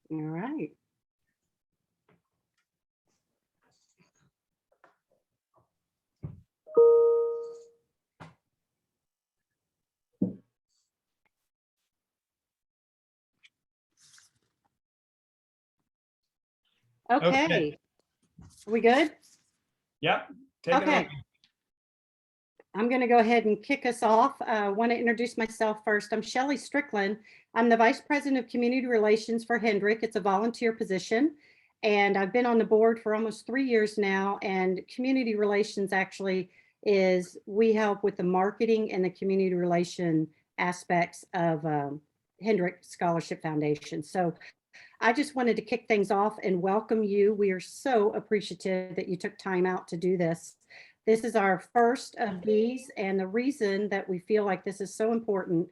All right. Okay. Are we good? Yep. Take it away. Okay. I'm going to go ahead and kick us off. I want to introduce myself first. I'm Shelley Strickland. I'm the Vice President of Community Relations for Hendrick. It's a volunteer position, and I've been on the board for almost 3 years now. And community relations actually is we help with the marketing and the community relation aspects of Hendrick Scholarship Foundation. So I just wanted to kick things off and welcome you. We are so appreciative that you took time out to do this. This is our first of these, and the reason that we feel like this is so important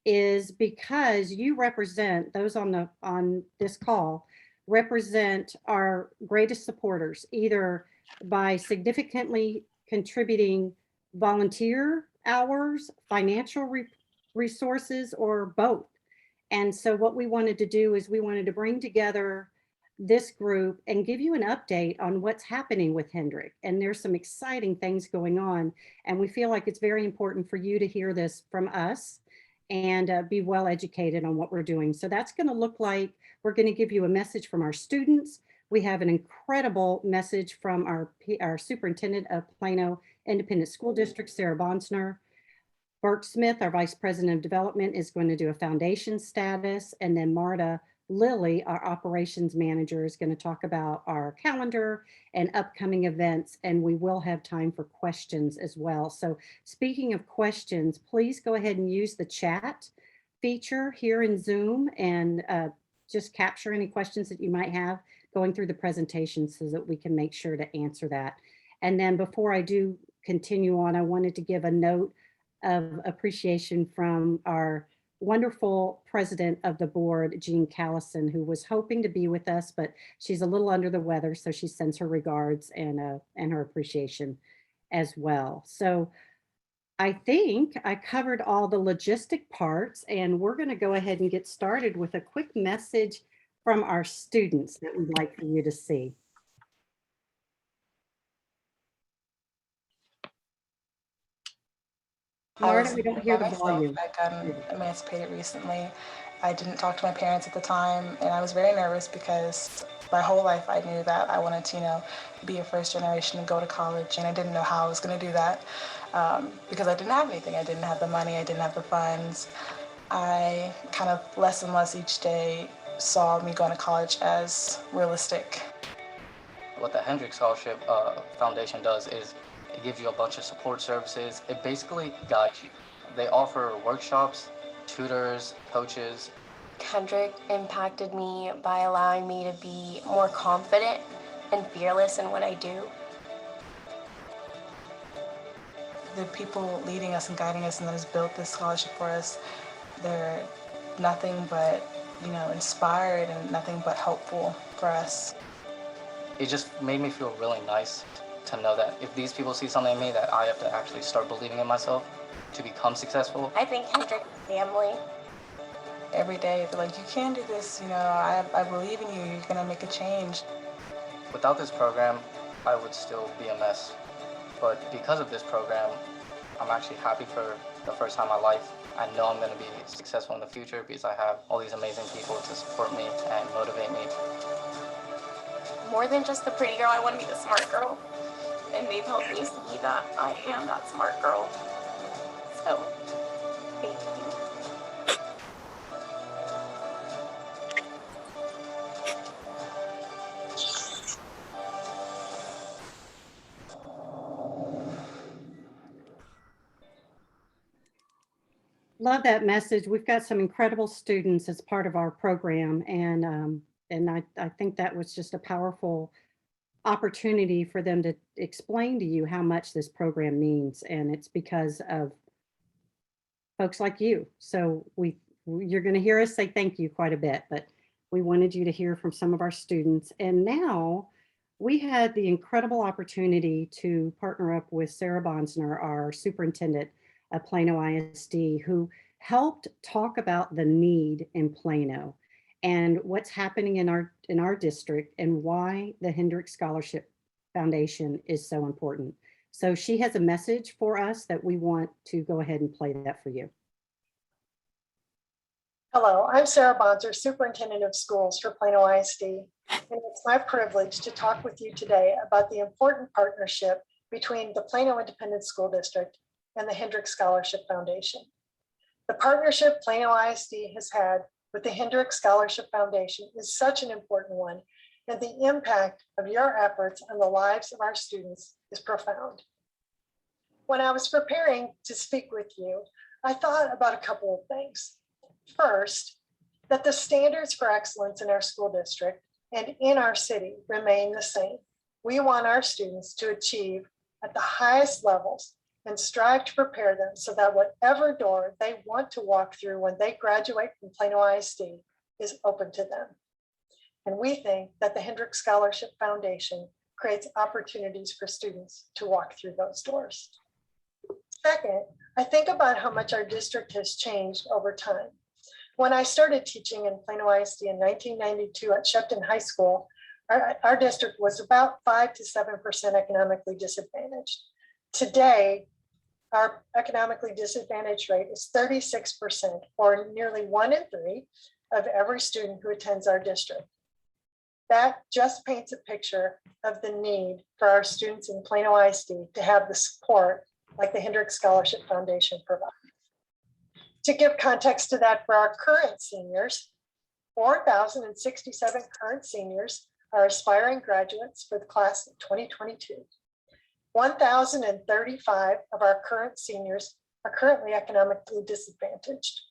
is because you represent those on this call represent our greatest supporters, either by significantly contributing volunteer hours, financial resources, or both. And so what we wanted to do is we wanted to bring together this group and give you an update on what's happening with Hendrick. And there's some exciting things going on. And we feel like it's very important for you to hear this from us and be well educated on what we're doing. So that's going to look like we're going to give you a message from our students. We have an incredible message from our superintendent of Plano Independent School District, Sarah Bonsner. Burke Smith, our Vice President of Development, is going to do a foundation status. And then Marta Lilly, our Operations Manager, is going to talk about our calendar and upcoming events. And we will have time for questions as well. So speaking of questions, please go ahead and use the chat feature here in Zoom and just capture any questions that you might have going through the presentation so that we can make sure to answer that. And then before I do continue on, I wanted to give a note of appreciation from our wonderful president of the board, Jean Callison, who was hoping to be with us, but she's a little under the weather. So she sends her regards and her appreciation as well. So I think I covered all the logistic parts, and we're going to go ahead and get started with a quick message from our students that we'd like for you to see. Marta, we don't hear the volume. I got emancipated recently. I didn't talk to my parents at the time, and I was very nervous because my whole life I knew that I wanted to, be a first generation and go to college, and I didn't know how I was going to do that because I didn't have anything. I didn't have the money. I didn't have the funds. I kind of less and less each day saw me going to college as realistic. What the Hendrick Scholarship Foundation does is it gives you a bunch of support services. It basically guides you. They offer workshops, tutors, coaches. Hendrick impacted me by allowing me to be more confident and fearless in what I do. The people leading us and guiding us and that has built this scholarship for us, they're nothing but, inspired and nothing but helpful for us. It just made me feel really nice to know that if these people see something in me, that I have to actually start believing in myself to become successful. I think Hendrick is family. Every day, they're like, you can do this, I believe in you, you're gonna make a change. Without this program, I would still be a mess. But because of this program, I'm actually happy for the first time in my life. I know I'm gonna be successful in the future because I have all these amazing people to support me and motivate me. More than just the pretty girl, I want to be the smart girl. And they've helped me see that I am that smart girl. So, thank you. Love that message. We've got some incredible students as part of our program, and I think that was just a powerful opportunity for them to explain to you how much this program means, and it's because of folks like you. So you're going to hear us say thank you quite a bit, but we wanted you to hear from some of our students. And now we had the incredible opportunity to partner up with Sarah Bonsner, our superintendent at Plano ISD, who helped talk about the need in Plano. and what's happening in our district and why the Hendrick Scholarship Foundation is so important. So she has a message for us that we want to go ahead and play that for you. Hello, I'm Sarah Bonser, Superintendent of Schools for Plano ISD, and it's my privilege to talk with you today about the important partnership between the Plano Independent School District and the Hendrick Scholarship Foundation. The partnership Plano ISD has had with the Hendrick Scholarship Foundation is such an important one, and the impact of your efforts on the lives of our students is profound. When I was preparing to speak with you, I thought about a couple of things. First, that the standards for excellence in our school district and in our city remain the same. We want our students to achieve at the highest levels and strive to prepare them so that whatever door they want to walk through when they graduate from Plano ISD is open to them. And we think that the Hendrick Scholarship Foundation creates opportunities for students to walk through those doors. Second, I think about how much our district has changed over time. When I started teaching in Plano ISD in 1992 at Shepton High School, our district was about 5 to 7% economically disadvantaged. Today, our economically disadvantaged rate is 36%, or nearly 1 in 3 of every student who attends our district. That just paints a picture of the need for our students in Plano ISD to have the support like the Hendrick Scholarship Foundation provides. To give context to that, for our current seniors, 4,067 current seniors are aspiring graduates for the class of 2022. 1,035 of our current seniors are currently economically disadvantaged.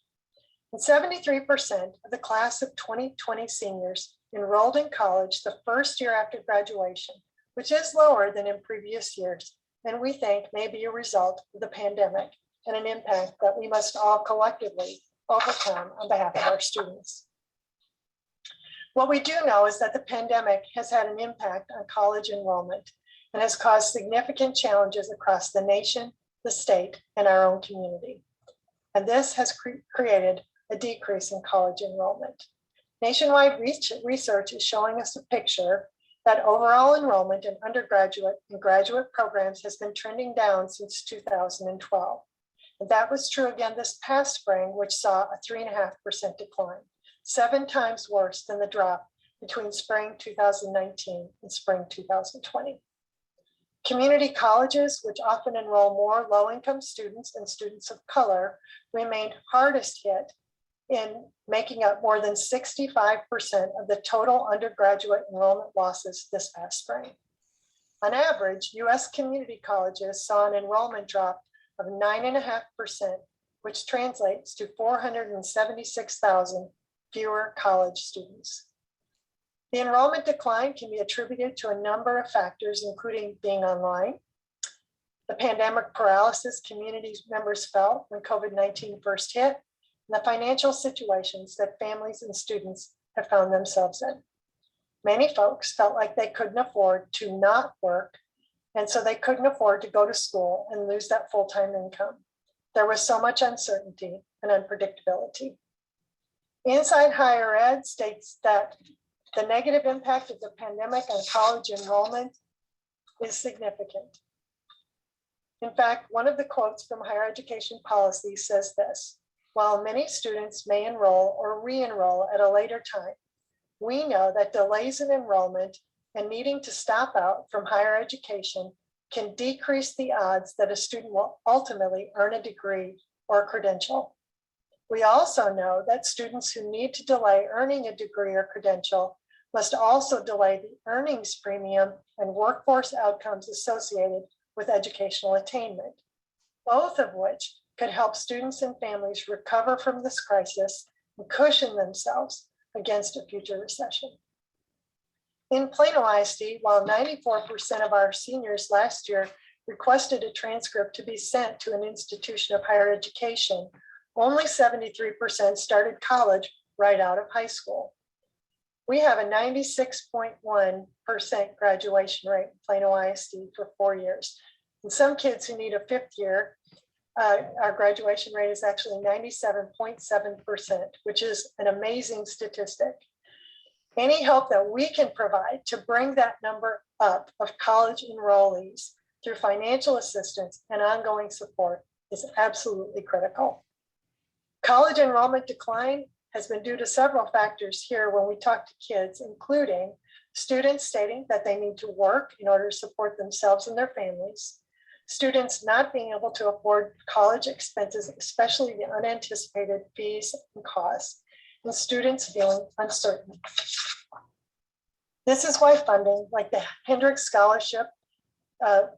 And 73% of the class of 2020 seniors enrolled in college the first year after graduation, which is lower than in previous years, and we think may be a result of the pandemic and an impact that we must all collectively overcome on behalf of our students. What we do know is that the pandemic has had an impact on college enrollment and has caused significant challenges across the nation, the state, and our own community. And this has created a decrease in college enrollment. Nationwide research is showing us a picture that overall enrollment in undergraduate and graduate programs has been trending down since 2012. And that was true again this past spring, which saw a 3.5% decline, 7 times worse than the drop between spring 2019 and spring 2020. Community colleges, which often enroll more low-income students and students of color, remained hardest hit in making up more than 65% of the total undergraduate enrollment losses this past spring. On average, US community colleges saw an enrollment drop of 9.5%, which translates to 476,000 fewer college students. The enrollment decline can be attributed to a number of factors, including being online, the pandemic paralysis community members felt when COVID-19 first hit, and the financial situations that families and students have found themselves in. Many folks felt like they couldn't afford to not work, and so they couldn't afford to go to school and lose that full-time income. There was so much uncertainty and unpredictability. Inside Higher Ed states that the negative impact of the pandemic on college enrollment is significant. In fact, one of the quotes from higher education policy says this: while many students may enroll or re-enroll at a later time, we know that delays in enrollment and needing to stop out from higher education can decrease the odds that a student will ultimately earn a degree or a credential. We also know that students who need to delay earning a degree or credential must also delay the earnings premium and workforce outcomes associated with educational attainment, both of which could help students and families recover from this crisis and cushion themselves against a future recession. In Plano ISD, while 94% of our seniors last year requested a transcript to be sent to an institution of higher education, only 73% started college right out of high school. We have a 96.1% graduation rate in Plano ISD for 4 years. And some kids who need a 5th year Our graduation rate is actually 97.7%, which is an amazing statistic. Any help that we can provide to bring that number up of college enrollees through financial assistance and ongoing support is absolutely critical. College enrollment decline has been due to several factors here when we talk to kids, including students stating that they need to work in order to support themselves and their families, students not being able to afford college expenses, especially the unanticipated fees and costs, and students feeling uncertain. This is why funding like the Hendrick Scholarship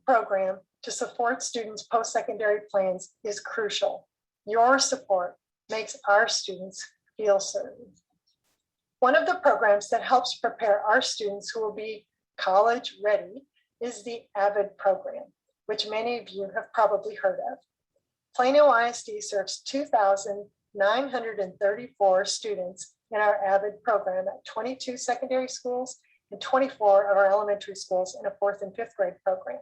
program to support students' post-secondary plans is crucial. Your support makes our students feel certain. One of the programs that helps prepare our students who will be college ready is the AVID program, which many of you have probably heard of. Plano ISD serves 2,934 students in our AVID program at 22 secondary schools and 24 of our elementary schools in a 4th and 5th grade program.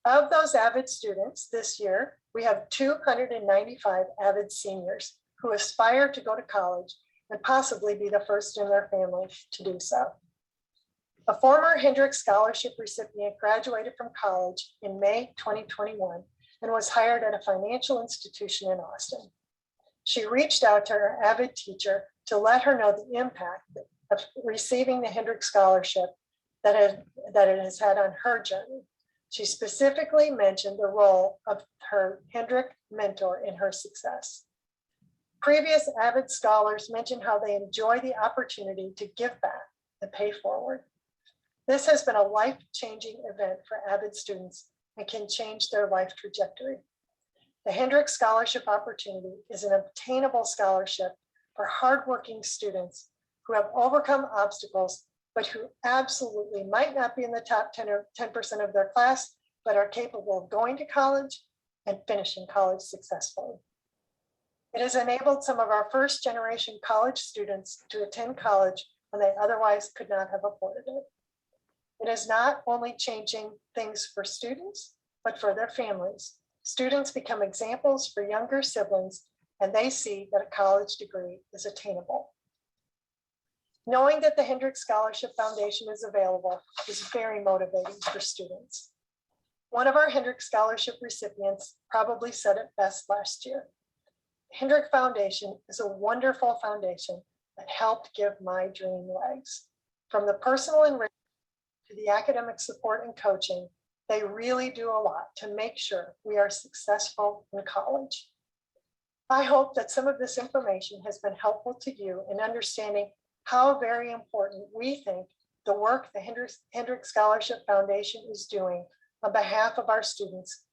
Of those AVID students this year, we have 295 AVID seniors who aspire to go to college and possibly be the first in their family to do so. A former Hendrick Scholarship recipient graduated from college in May 2021 and was hired at a financial institution in Austin. She reached out to her AVID teacher to let her know the impact of receiving the Hendrick Scholarship that it has had on her journey. She specifically mentioned the role of her Hendrick mentor in her success. Previous AVID scholars mentioned how they enjoy the opportunity to give back and pay forward. This has been a life-changing event for AVID students and can change their life trajectory. The Hendrick Scholarship opportunity is an obtainable scholarship for hardworking students who have overcome obstacles, but who absolutely might not be in the top 10 or 10% of their class, but are capable of going to college and finishing college successfully. It has enabled some of our first generation college students to attend college when they otherwise could not have afforded it. It is not only changing things for students, but for their families. Students become examples for younger siblings, and they see that a college degree is attainable. Knowing that the Hendrick Scholarship Foundation is available is very motivating for students. One of our Hendrick Scholarship recipients probably said it best last year. Hendrick Foundation is a wonderful foundation that helped give my dream legs. From the personal enrichment to the academic support and coaching, they really do a lot to make sure we are successful in college. I hope that some of this information has been helpful to you in understanding how very important we think the work the Hendrick Scholarship Foundation is doing on behalf of our students,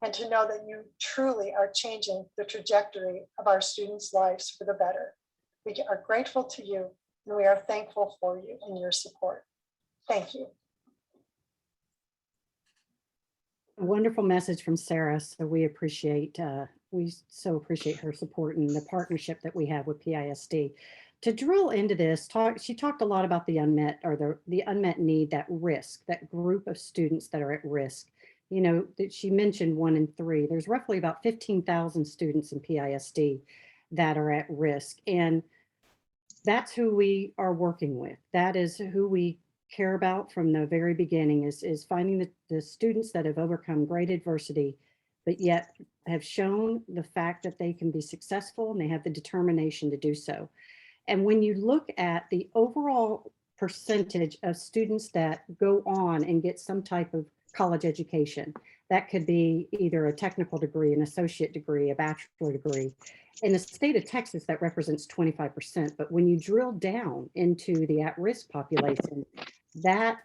and to know that you truly are changing the trajectory of our students' lives for the better. We are grateful to you, and we are thankful for you and your support. Thank you. A wonderful message from Sarah. So we so appreciate her support and the partnership that we have with PISD. To drill into this, she talked a lot about the unmet need, that risk, that group of students that are at risk. You know, that she mentioned 1 in 3. There's roughly about 15,000 students in PISD that are at risk. And that's who we are working with. That is who we care about from the very beginning, is finding the students that have overcome great adversity, but yet have shown the fact that they can be successful and they have the determination to do so. And when you look at the overall percentage of students that go on and get some type of college education, that could be either a technical degree, an associate degree, a bachelor degree. In the state of Texas, that represents 25%. But when you drill down into the at-risk population, that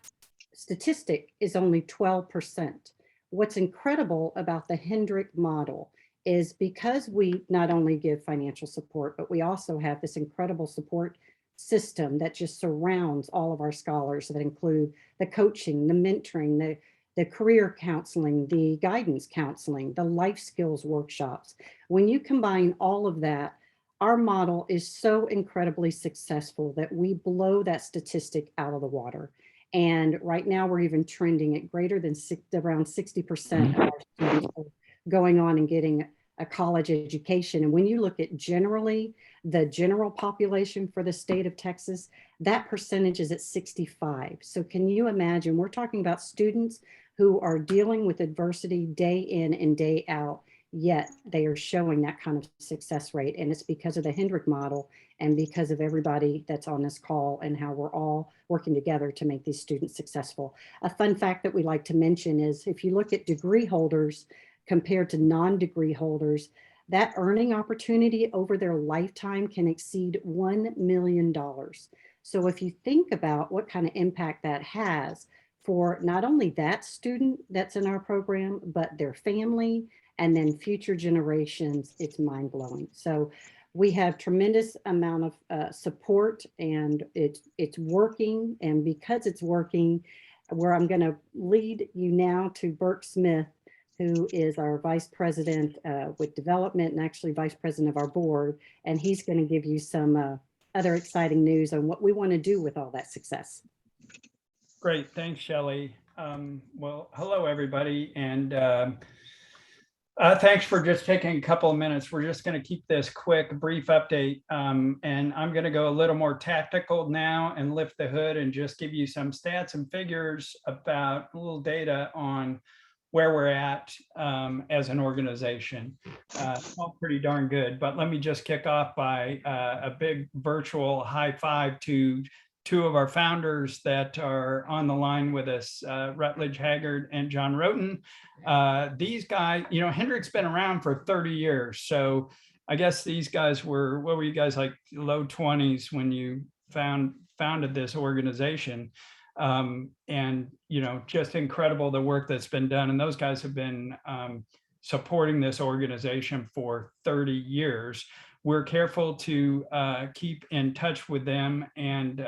statistic is only 12%. What's incredible about the Hendrick model is because we not only give financial support, but we also have this incredible support system that just surrounds all of our scholars, that include the coaching, the mentoring, the career counseling, the guidance counseling, the life skills workshops. When you combine all of that, our model is so incredibly successful that we blow that statistic out of the water. And right now we're even trending at greater than around 60% of our students are going on and getting a college education. And when you look at generally the general population for the state of Texas, that percentage is at 65. So can you imagine, we're talking about students who are dealing with adversity day in and day out, yet they are showing that kind of success rate. And it's because of the Hendrick model and because of everybody that's on this call and how we're all working together to make these students successful. A fun fact that we like to mention is if you look at degree holders compared to non-degree holders, that earning opportunity over their lifetime can exceed $1 million. So if you think about what kind of impact that has for not only that student that's in our program, but their family and then future generations, it's mind-blowing. So we have tremendous amount of support, and it's working. And because it's working, where I'm going to lead you now to Burke Smith, who is our vice president with development and actually vice president of our board. And he's going to give you some other exciting news on what we want to do with all that success. Great. Thanks, Shelley. Well, hello, everybody. And thanks for just taking a couple of minutes. We're just going to keep this quick, brief update. And I'm going to go a little more tactical now and lift the hood and just give you some stats and figures about a little data on where we're at as an organization. All pretty darn good, but let me just kick off by a big virtual high five to two of our founders that are on the line with us, Rutledge Haggard and John Roten. These guys, you know, Hendrick's been around for 30 years. So I guess these guys were, what were you guys, like low 20s when you founded this organization? And, you know, just incredible the work that's been done. And those guys have been supporting this organization for 30 years. We're careful to keep in touch with them and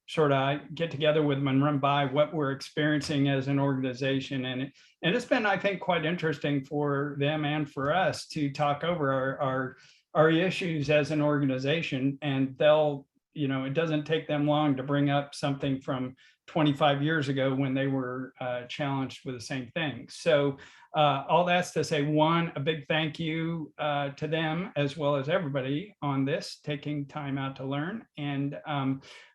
sort of get together with them and run by what we're experiencing as an organization. And it's been, I think, quite interesting for them and for us to talk over our issues as an organization. And they'll, you know, it doesn't take them long to bring up something from 25 years ago when they were challenged with the same thing. So all that's to say, one, a big thank you to them as well as everybody on this, taking time out to learn. And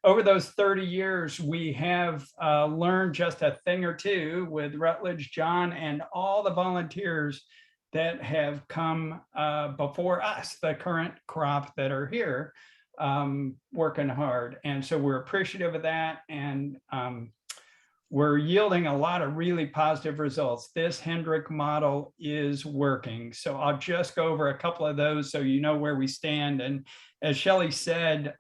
over those 30 years, we have learned just a thing or two with Rutledge, John, and all the volunteers that have come before us, the current crop that are here, working hard. And so we're appreciative of that. And we're yielding a lot of really positive results. This Hendrick model is working. So I'll just go over a couple of those so you know where we stand. And as Shelley said,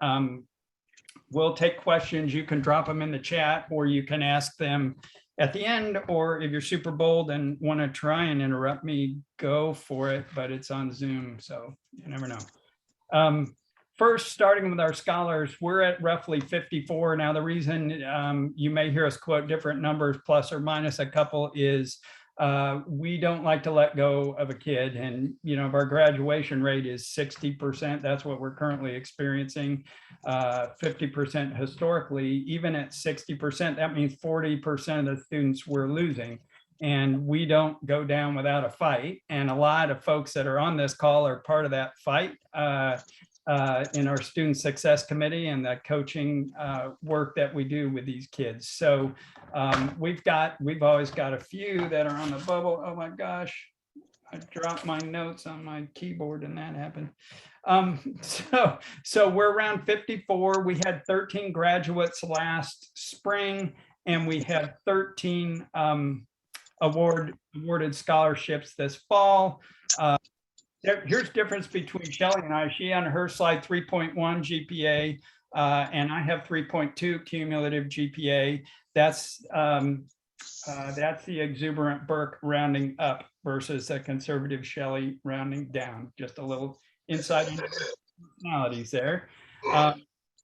we'll take questions. You can drop them in the chat or you can ask them at the end, or if you're super bold and want to try and interrupt me, go for it, but it's on Zoom, so you never know. First, starting with our scholars, we're at roughly 54. Now, the reason you may hear us quote different numbers, plus or minus a couple, is we don't like to let go of a kid. And, you know, if our graduation rate is 60%, that's what we're currently experiencing, 50% historically. Even at 60%, that means 40% of the students we're losing. And we don't go down without a fight. And a lot of folks that are on this call are part of that fight. In our student success committee and the coaching work that we do with these kids. So we've always got a few that are on the bubble. Oh my gosh, I dropped my notes on my keyboard and that happened. So we're around 54. We had 13 graduates last spring, and we had 13 awarded scholarships this fall. Here's the difference between Shelley and I. She on her slide 3.1 GPA, and I have 3.2 cumulative GPA. That's the exuberant Burke rounding up versus a conservative Shelley rounding down. Just a little insight into personalities there.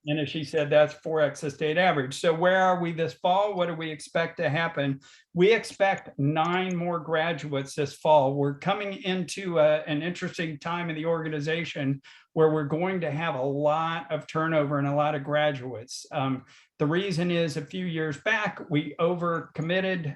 And as she said, that's 4x the state average. So where are we this fall? What do we expect to happen? We expect 9 more graduates this fall. We're coming into an interesting time in the organization where we're going to have a lot of turnover and a lot of graduates. The reason is a few years back, we overcommitted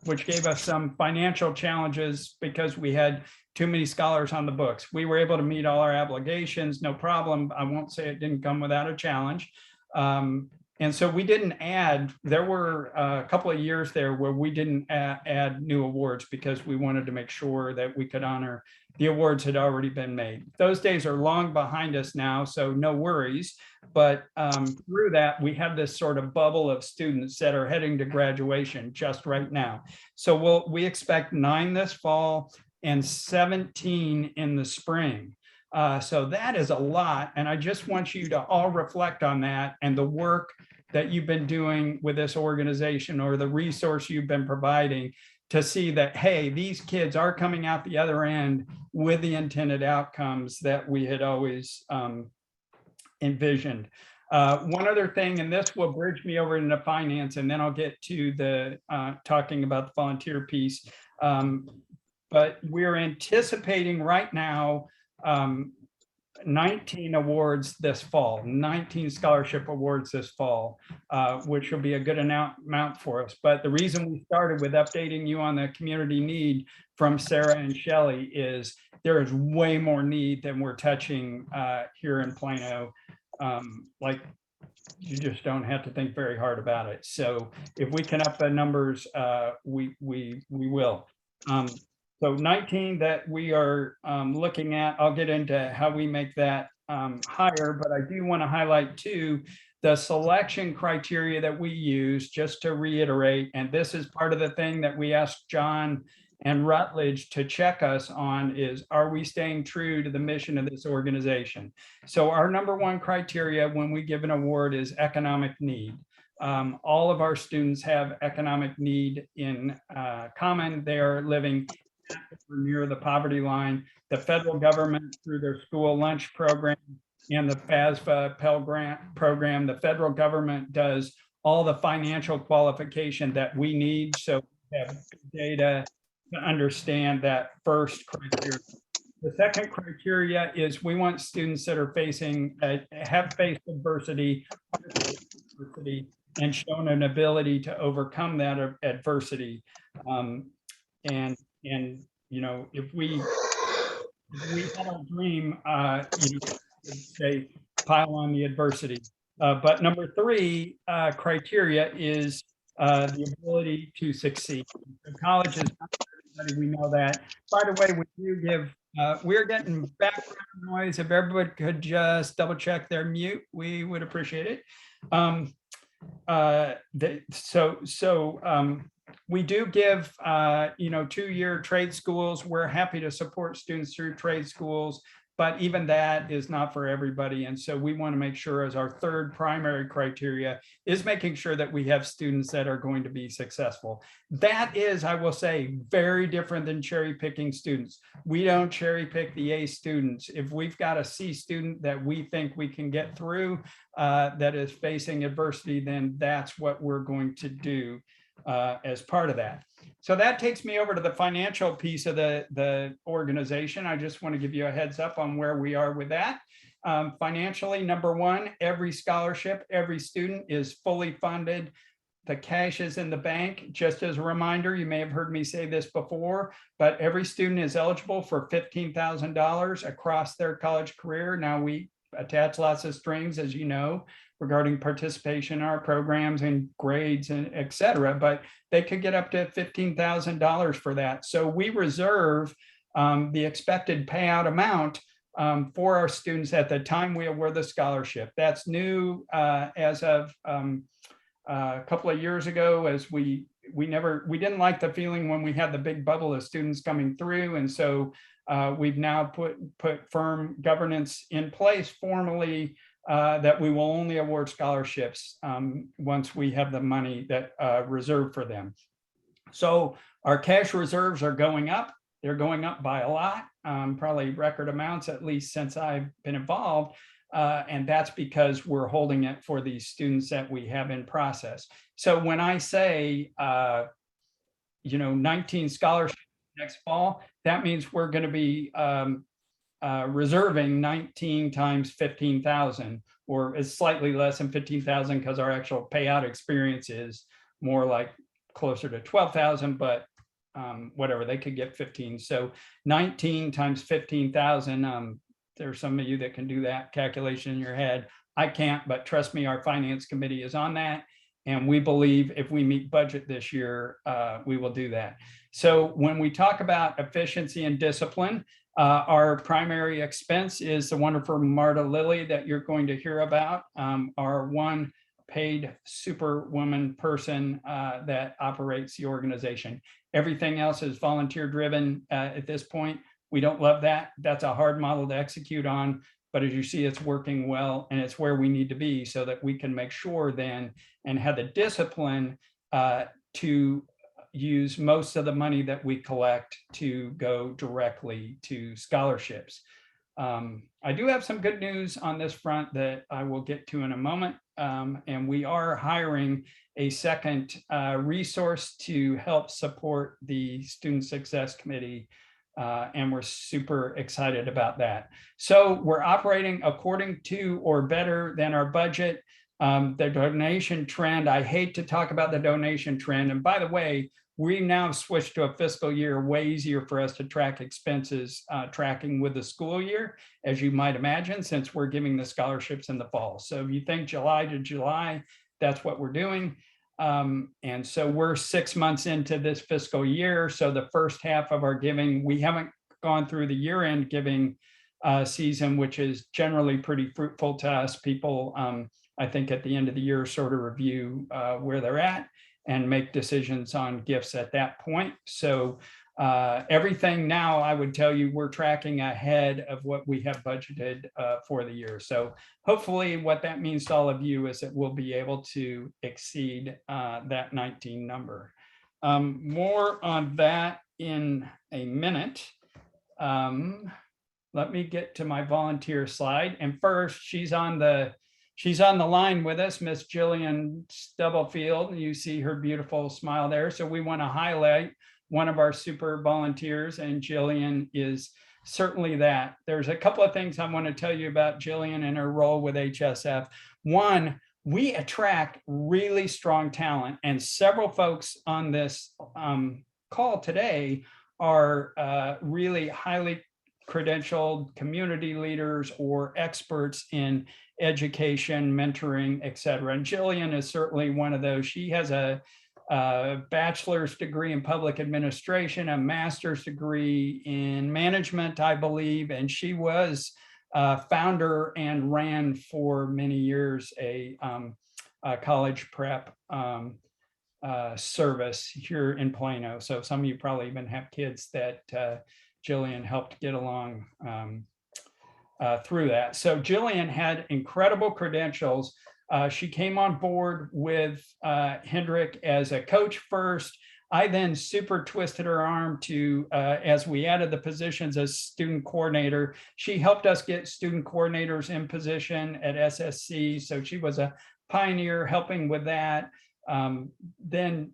which gave us some financial challenges because we had too many scholars on the books. We were able to meet all our obligations, no problem. I won't say it didn't come without a challenge. And so we didn't add, there were a couple of years there where we didn't add new awards because we wanted to make sure that we could honor the awards had already been made. Those days are long behind us now, so no worries. But through that, we have this sort of bubble of students that are heading to graduation just right now. So we expect 9 this fall and 17 in the spring. So that is a lot. And I just want you to all reflect on that and the work that you've been doing with this organization or the resource you've been providing to see that, hey, these kids are coming out the other end with the intended outcomes that we had always envisioned. One other thing, and this will bridge me over into finance, and then I'll get to the talking about the volunteer piece. But we're anticipating right now 19 awards this fall, 19 scholarship awards this fall, which will be a good amount for us. But the reason we started with updating you on the community need from Sarah and Shelley is there is way more need than we're touching here in Plano. Like, you just don't have to think very hard about it. So if we can up the numbers, we will. So 19 that we are looking at, I'll get into how we make that higher, but I do want to highlight too, the selection criteria that we use, just to reiterate, and this is part of the thing that we asked John and Rutledge to check us on is, are we staying true to the mission of this organization? So our number one criteria when we give an award is economic need. All of our students have economic need in common. They are living near the poverty line. The federal government, through their school lunch program and the FAFSA Pell Grant program, the federal government does all the financial qualification that we need. So we have data to understand that first criteria. The second criteria is we want students that are have faced adversity and shown an ability to overcome that adversity. And you know, if we had a dream, you know, say pile on the adversity. But number 3 criteria is the ability to succeed. So college is not for everybody, we know that. By the way, we do give. We're getting background noise. If everybody could just double check their mute, we would appreciate it. We do give, you know, 2-year trade schools. We're happy to support students through trade schools, but even that is not for everybody. And so we want to make sure, as our third primary criteria, is making sure that we have students that are going to be successful. That is, I will say, very different than cherry picking students. We don't cherry pick the A students. If we've got a C student that we think we can get through that is facing adversity, then that's what we're going to do as part of that. So that takes me over to the financial piece of the organization. I just want to give you a heads up on where we are with that. Financially, number 1, every scholarship, every student is fully funded. The cash is in the bank. Just as a reminder, you may have heard me say this before, but every student is eligible for $15,000 across their college career. Now, we attach lots of strings, as you know, regarding participation in our programs and grades and et cetera, but they could get up to $15,000 for that. So we reserve the expected payout amount for our students at the time we award the scholarship. That's new as of a couple of years ago, as we didn't like the feeling when we had the big bubble of students coming through. And so we've now put firm governance in place formally that we will only award scholarships once we have the money that reserved for them. So our cash reserves are going up. They're going up by a lot, probably record amounts, at least since I've been involved. And that's because we're holding it for these students that we have in process. So when I say, 19 scholarships next fall, that means we're going to be reserving 19 times 15,000, or it's slightly less than 15,000 because our actual payout experience is more like closer to 12,000, but whatever, they could get 15. So 19 times 15,000. There's some of you that can do that calculation in your head. I can't, but trust me, our finance committee is on that. And we believe if we meet budget this year, we will do that. So when we talk about efficiency and discipline, our primary expense is the wonderful Marta Lilly that you're going to hear about, our one paid superwoman person that operates the organization. Everything else is volunteer driven at this point. We don't love that. That's a hard model to execute on, but as you see, it's working well, and it's where we need to be so that we can make sure then and have the discipline to use most of the money that we collect to go directly to scholarships. I do have some good news on this front that I will get to in a moment. And we are hiring a second resource to help support the Student Success Committee. And we're super excited about that. So we're operating according to or better than our budget. The donation trend, I hate to talk about the donation trend. And by the way, we now switched to a fiscal year, way easier for us to track expenses, tracking with the school year, as you might imagine, since we're giving the scholarships in the fall. So if you think July to July, that's what we're doing. And so we're 6 months into this fiscal year. So the first half of our giving, we haven't gone through the year-end giving season, which is generally pretty fruitful to us. People, I think at the end of the year, sort of review where they're at and make decisions on gifts at that point. So everything now, I would tell you, we're tracking ahead of what we have budgeted for the year. So hopefully what that means to all of you is that we'll be able to exceed that 19 number. More on that in a minute. Let me get to my volunteer slide. And first, she's on the line with us, Miss Jillian Stubblefield. You see her beautiful smile there. So we want to highlight one of our super volunteers, and Jillian is certainly that. There's a couple of things I want to tell you about Jillian and her role with HSF. One, we attract really strong talent, and several folks on this call today are really highly credentialed community leaders or experts in education, mentoring, et cetera. And Jillian is certainly one of those. She has a bachelor's degree in public administration, a master's degree in management, I believe, and she was founder and ran for many years a college prep service here in Plano. So some of you probably even have kids that Jillian helped get along through that. So Jillian had incredible credentials. She came on board with Hendrick as a coach first. I then super twisted her arm to, as we added the positions as student coordinator, she helped us get student coordinators in position at SSC. So she was a pioneer helping with that. Then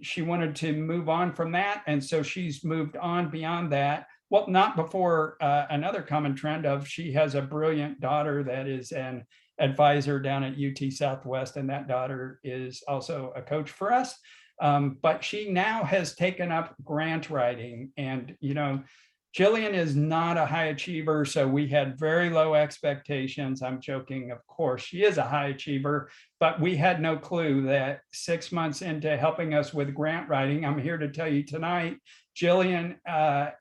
she wanted to move on from that. And so she's moved on beyond that. Well, not before another common trend of she has a brilliant daughter that is an advisor down at UT Southwest, and that daughter is also a coach for us. But she now has taken up grant writing, and Jillian is not a high achiever, so we had very low expectations. I'm joking, of course, she is a high achiever, but we had no clue that 6 months into helping us with grant writing, I'm here to tell you tonight, Jillian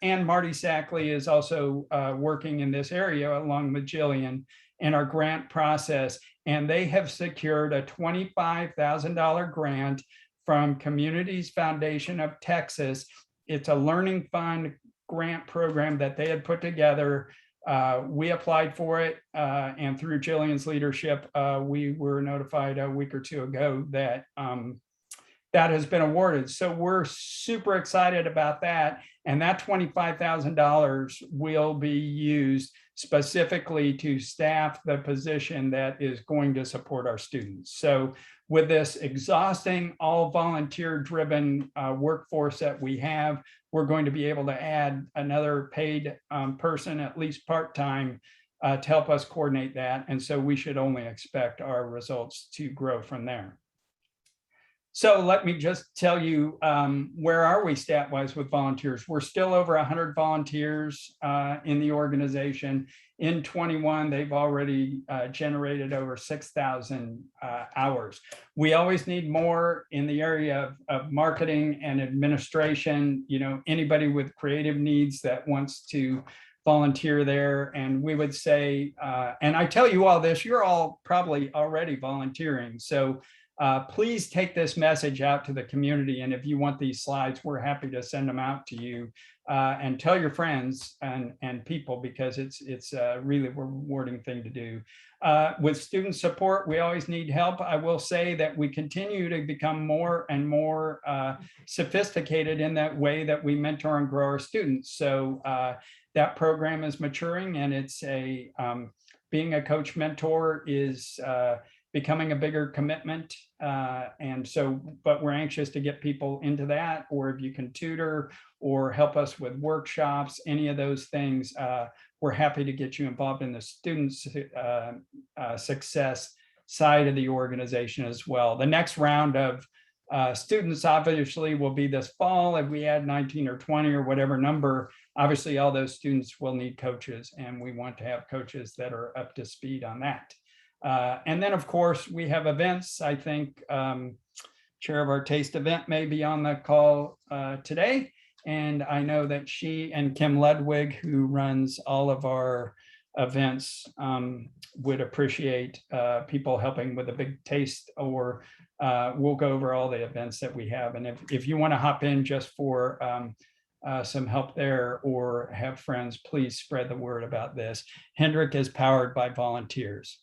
and Marty Sackley is also working in this area along with Jillian in our grant process, and they have secured a $25,000 grant from Communities Foundation of Texas. It's a learning fund grant program that they had put together. We applied for it, and through Jillian's leadership, we were notified a week or two ago that that has been awarded. So we're super excited about that. And that $25,000 will be used specifically to staff the position that is going to support our students. So with this exhausting, all volunteer driven workforce that we have, we're going to be able to add another paid person, at least part-time, to help us coordinate that. And so we should only expect our results to grow from there. So let me just tell you, where are we stat-wise with volunteers? We're still over 100 volunteers in the organization. In 21, they've already generated over 6,000 hours. We always need more in the area of marketing and administration. You know, anybody with creative needs that wants to volunteer there. And we would say, and I tell you all this, you're all probably already volunteering. So please take this message out to the community. And if you want these slides, we're happy to send them out to you, and tell your friends and people, because it's a really rewarding thing to do. With student support, we always need help. I will say that we continue to become more and more sophisticated in that way that we mentor and grow our students. So that program is maturing, and it's being a coach mentor is becoming a bigger commitment. And so, but we're anxious to get people into that, or if you can tutor or help us with workshops, any of those things, we're happy to get you involved in the students' success side of the organization as well. The next round of students obviously will be this fall. If we add 19 or 20 or whatever number, obviously all those students will need coaches, and we want to have coaches that are up to speed on that. And then, of course, we have events. I think chair of our taste event may be on the call today. And I know that she and Kim Ludwig, who runs all of our events, would appreciate people helping with a big taste, or we'll go over all the events that we have. And if you want to hop in just for some help there, or have friends, please spread the word about this. Hendrick is powered by volunteers.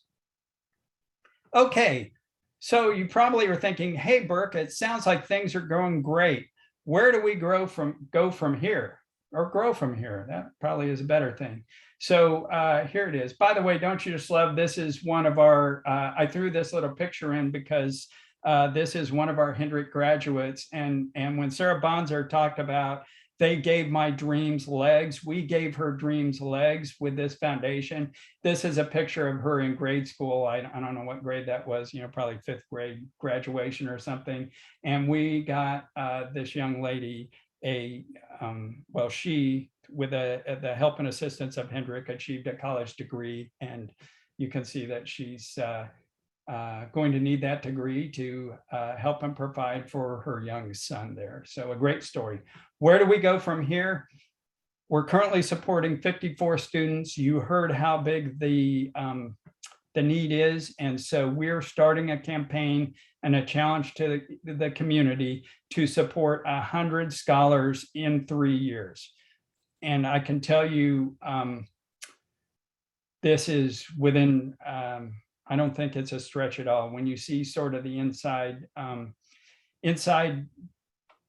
Okay, so you probably are thinking, hey, Burke, it sounds like things are going great. Where do we go from here, or grow from here? That probably is a better thing. So here it is. By the way, don't you just love, this is one of our, I threw this little picture in because this is one of our Hendrick graduates. And when Sarah Bonzer talked about, they gave my dreams legs, we gave her dreams legs with this foundation. This is a picture of her in grade school. I don't know what grade that was, you know, probably 5th grade graduation or something. And we got this young lady well, she, with the help and assistance of Hendrick, achieved a college degree. And you can see that she's going to need that degree to help and provide for her young son there. So a great story. Where do we go from here? We're currently supporting 54 students. You heard how big the need is. And so we're starting a campaign and a challenge to the community to support 100 scholars in 3 years. And I can tell you, this is within, I don't think it's a stretch at all. When you see sort of the inside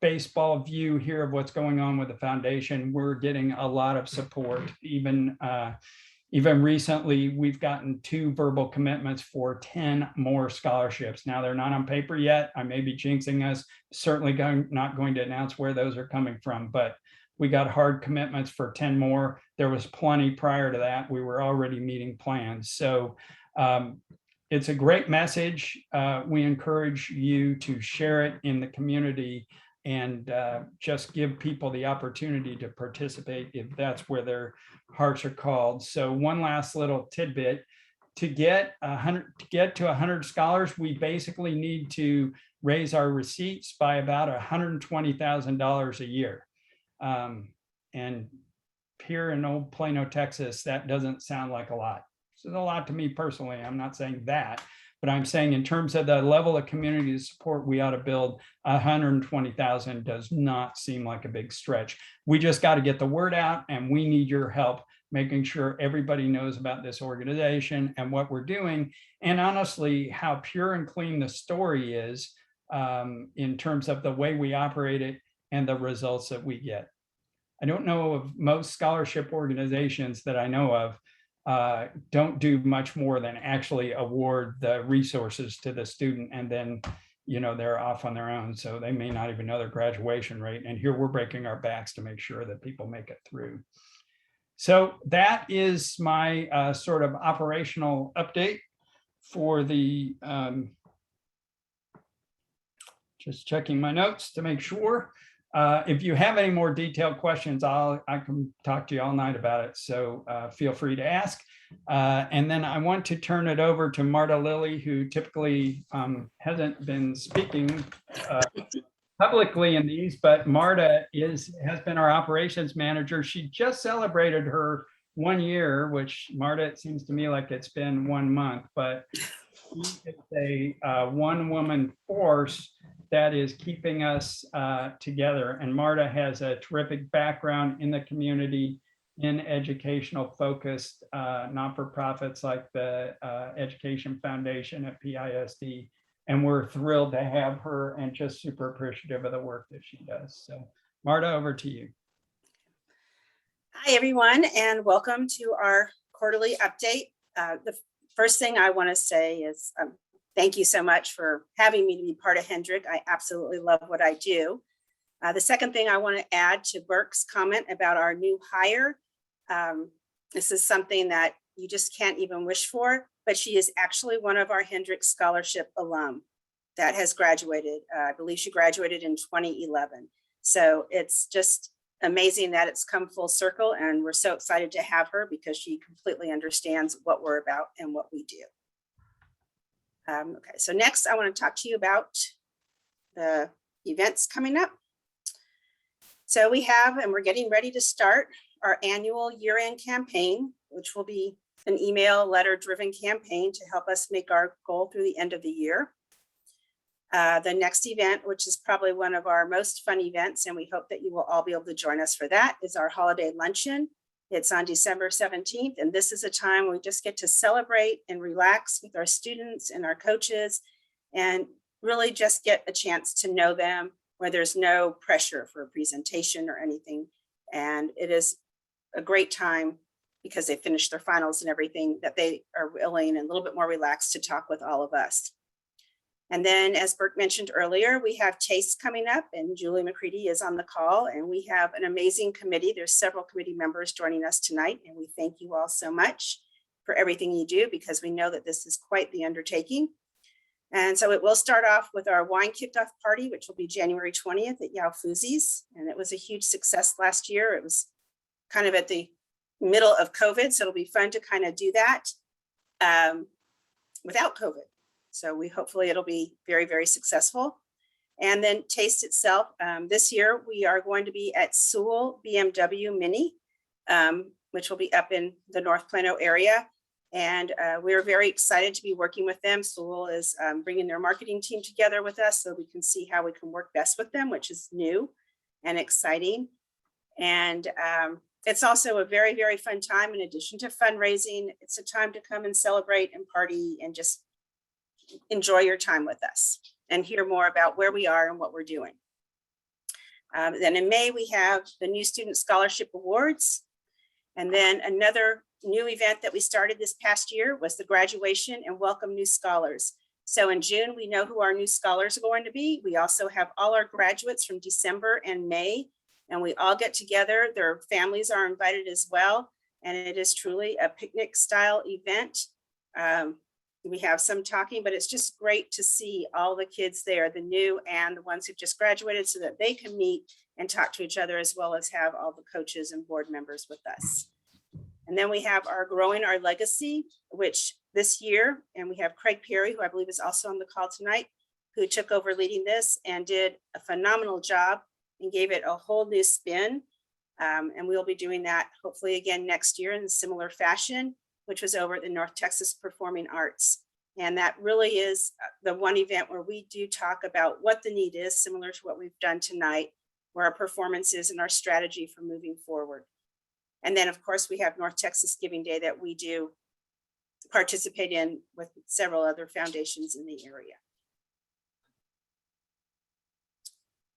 baseball view here of what's going on with the foundation, we're getting a lot of support. Even recently, we've gotten 2 verbal commitments for 10 more scholarships. Now, they're not on paper yet. I may be jinxing us, certainly not going to announce where those are coming from, but we got hard commitments for 10 more. There was plenty prior to that. We were already meeting plans. So it's a great message. We encourage you to share it in the community, and just give people the opportunity to participate if that's where their hearts are called. So one last little tidbit: to get to 100 scholars, we basically need to raise our receipts by about $120,000 a year. And here in old Plano, Texas, that doesn't sound like a lot. It's a lot to me personally. I'm not saying that, but I'm saying in terms of the level of community support we ought to build, 120,000 does not seem like a big stretch. We just got to get the word out, and we need your help making sure everybody knows about this organization and what we're doing, and honestly, how pure and clean the story is in terms of the way we operate it and the results that we get. I don't know of most scholarship organizations that I know of don't do much more than actually award the resources to the student, and then, you know, they're off on their own. So they may not even know their graduation rate. And here we're breaking our backs to make sure that people make it through. So that is my sort of operational update for the Just checking my notes to make sure. If you have any more detailed questions, I can talk to you all night about it. So feel free to ask. And then I want to turn it over to Marta Lilly, who typically hasn't been speaking publicly in these, but Marta has been our operations manager. She just celebrated her 1 year, which Marta, it seems to me like it's been 1 month, but she is a one-woman force that is keeping us together. And Marta has a terrific background in the community in educational focused not-for-profits like the Education Foundation at PISD. And we're thrilled to have her and just super appreciative of the work that she does. So Marta, over to you. Hi, everyone, and welcome to our quarterly update. The first thing I want to say is thank you so much for having me to be part of Hendrick. I absolutely love what I do. The second thing I want to add to Burke's comment about our new hire. This is something that you just can't even wish for, but she is actually one of our Hendrick Scholarship alum that has graduated. I believe she graduated in 2011. So it's just amazing that it's come full circle, and we're so excited to have her because she completely understands what we're about and what we do. Okay, so next I want to talk to you about the events coming up. So we have, and we're getting ready to start our annual year-end campaign, which will be an email letter-driven campaign to help us make our goal through the end of the year. The next event, which is probably one of our most fun events, and we hope that you will all be able to join us for that, is our holiday luncheon. It's on December 17th, and this is a time we just get to celebrate and relax with our students and our coaches and really just get a chance to know them where there's no pressure for a presentation or anything. And it is a great time because they finished their finals and everything, that they are willing and a little bit more relaxed to talk with all of us. And then, as Burke mentioned earlier, we have TASTE coming up, and Julie McCready is on the call, and we have an amazing committee. There's several committee members joining us tonight, and we thank you all so much for everything you do, because we know that this is quite the undertaking. And so it will start off with our wine kickoff party, which will be January 20th at Yao Fuzi's, and it was a huge success last year. It was kind of at the middle of COVID, so it'll be fun to kind of do that without COVID. So hopefully it'll be very, very successful. And then TASTE itself, this year we are going to be at Sewell BMW Mini, which will be up in the North Plano area. And we're very excited to be working with them. Sewell is bringing their marketing team together with us so we can see how we can work best with them, which is new and exciting. And it's also a very, very fun time. In addition to fundraising, it's a time to come and celebrate and party and just enjoy your time with us and hear more about where we are and what we're doing. Then in May, we have the new Student Scholarship Awards. And then another new event that we started this past year was the graduation and welcome new scholars. So in June, we know who our new scholars are going to be. We also have all our graduates from December and May, and we all get together. Their families are invited as well. And it is truly a picnic style event. We have some talking, but it's just great to see all the kids there, the new and the ones who've just graduated, so that they can meet and talk to each other, as well as have all the coaches and board members with us. And then we have our Growing Our Legacy, which this year, and we have Craig Perry, who I believe is also on the call tonight, who took over leading this and did a phenomenal job and gave it a whole new spin. And we'll be doing that hopefully again next year in a similar fashion, which was over at the North Texas Performing Arts. And that really is the one event where we do talk about what the need is, similar to what we've done tonight, where our performance is and our strategy for moving forward. And then, of course, we have North Texas Giving Day that we do participate in with several other foundations in the area.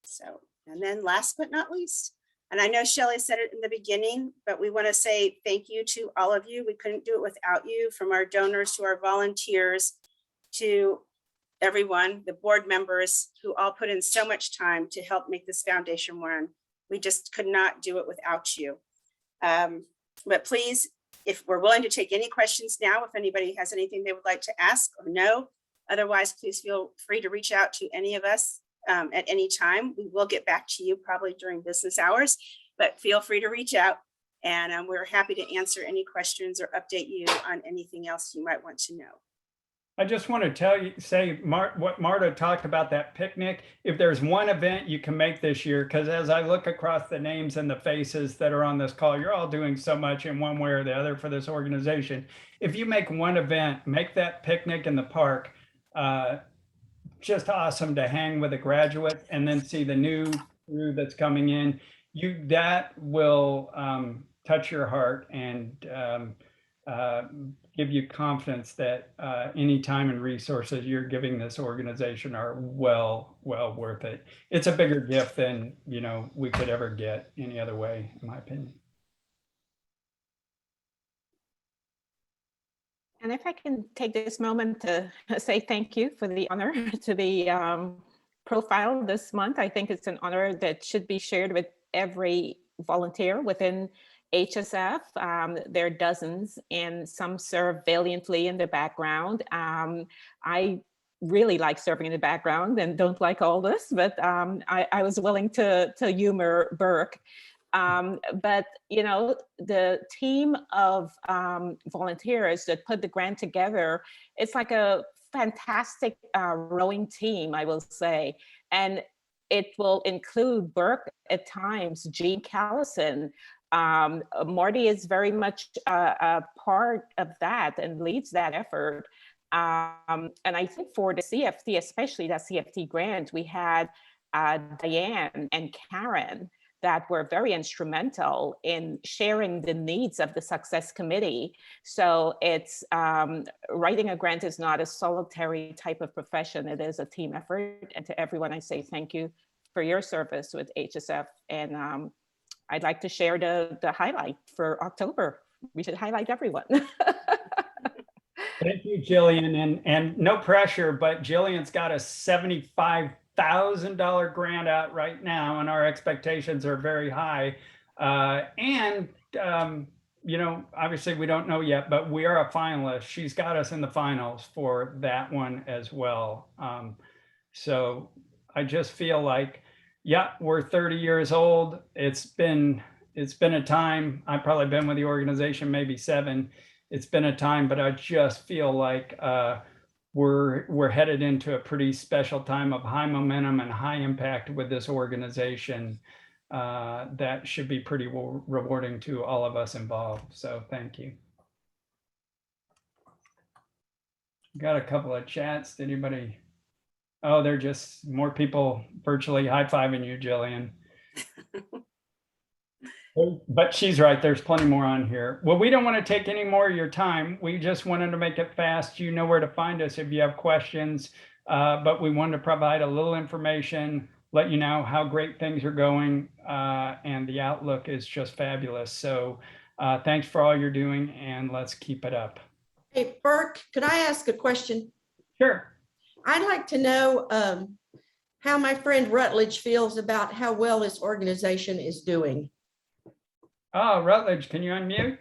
So, and then last but not least, and I know Shelley said it in the beginning, but we want to say thank you to all of you. We couldn't do it without you, from our donors to our volunteers to everyone, the board members who all put in so much time to help make this foundation run. We just could not do it without you. But please, if we're willing to take any questions now, if anybody has anything they would like to ask or know, otherwise, please feel free to reach out to any of us at any time. We will get back to you probably during business hours, but feel free to reach out. And we're happy to answer any questions or update you on anything else you might want to know. I just want to say what Marta talked about, that picnic. If there's one event you can make this year, because as I look across the names and the faces that are on this call, you're all doing so much in one way or the other for this organization. If you make one event, make that picnic in the park, just awesome to hang with a graduate and then see the new crew that's coming in. That will touch your heart and give you confidence that any time and resources you're giving this organization are well worth it. It's a bigger gift than we could ever get any other way, in my opinion. And if I can take this moment to say thank you for the honor to be profiled this month. I think it's an honor that should be shared with every volunteer within HSF. There are dozens, and some serve valiantly in the background. I really like serving in the background and don't like all this, but I was willing to humor Burke. But the team of volunteers that put the grant together, it's like a fantastic rowing team, I will say. And it will include Burke at times, Jean Callison. Marty is very much a part of that and leads that effort. And I think for the CFT, especially that CFT grant, we had Diane and Karen that were very instrumental in sharing the needs of the success committee. So it's writing a grant is not a solitary type of profession. It is a team effort. And to everyone, I say thank you for your service with HSF. And I'd like to share the highlight for October. We should highlight everyone. Thank you, Jillian. And no pressure, but Jillian's got a $75,000 grant out right now, and our expectations are very high. Obviously we don't know yet, but we are a finalist. She's got us in the finals for that one as well. So I just feel like, yeah, we're 30 years old. It's been a time. I've probably been with the organization maybe 7. It's been a time, but I just feel like we're headed into a pretty special time of high momentum and high impact with this organization. That should be pretty rewarding to all of us involved. So thank you. Got a couple of chats. Did anybody? Oh, they're just more people virtually high-fiving you, Jillian. But she's right. There's plenty more on here. Well, we don't want to take any more of your time. We just wanted to make it fast. You know where to find us if you have questions. But we wanted to provide a little information, let you know how great things are going. And the outlook is just fabulous. So thanks for all you're doing, and let's keep it up. Hey, Burke, could I ask a question? Sure. I'd like to know how my friend Rutledge feels about how well this organization is doing. Oh, Rutledge, can you unmute?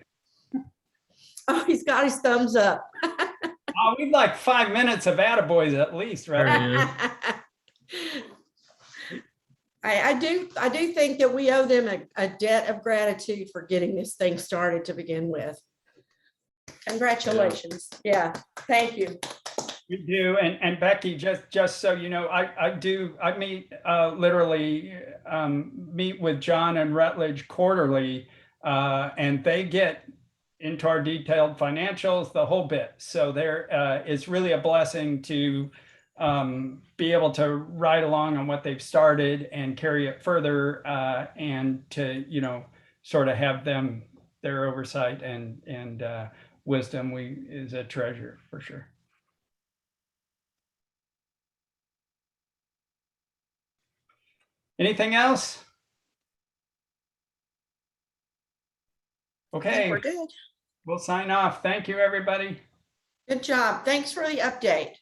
Oh, he's got his thumbs up. Oh, we'd like 5 minutes of attaboys at least, right? I do think that we owe them a debt of gratitude for getting this thing started to begin with. Congratulations. Yeah, thank you. You do, and Becky, just so you know, I literally meet with John and Rutledge quarterly, and they get into our detailed financials, the whole bit. So it's really a blessing to be able to ride along on what they've started and carry it further, and to sort of have their oversight and wisdom is a treasure for sure. Anything else? Okay, We're good. We'll sign off. Thank you, everybody. Good job. Thanks for the update.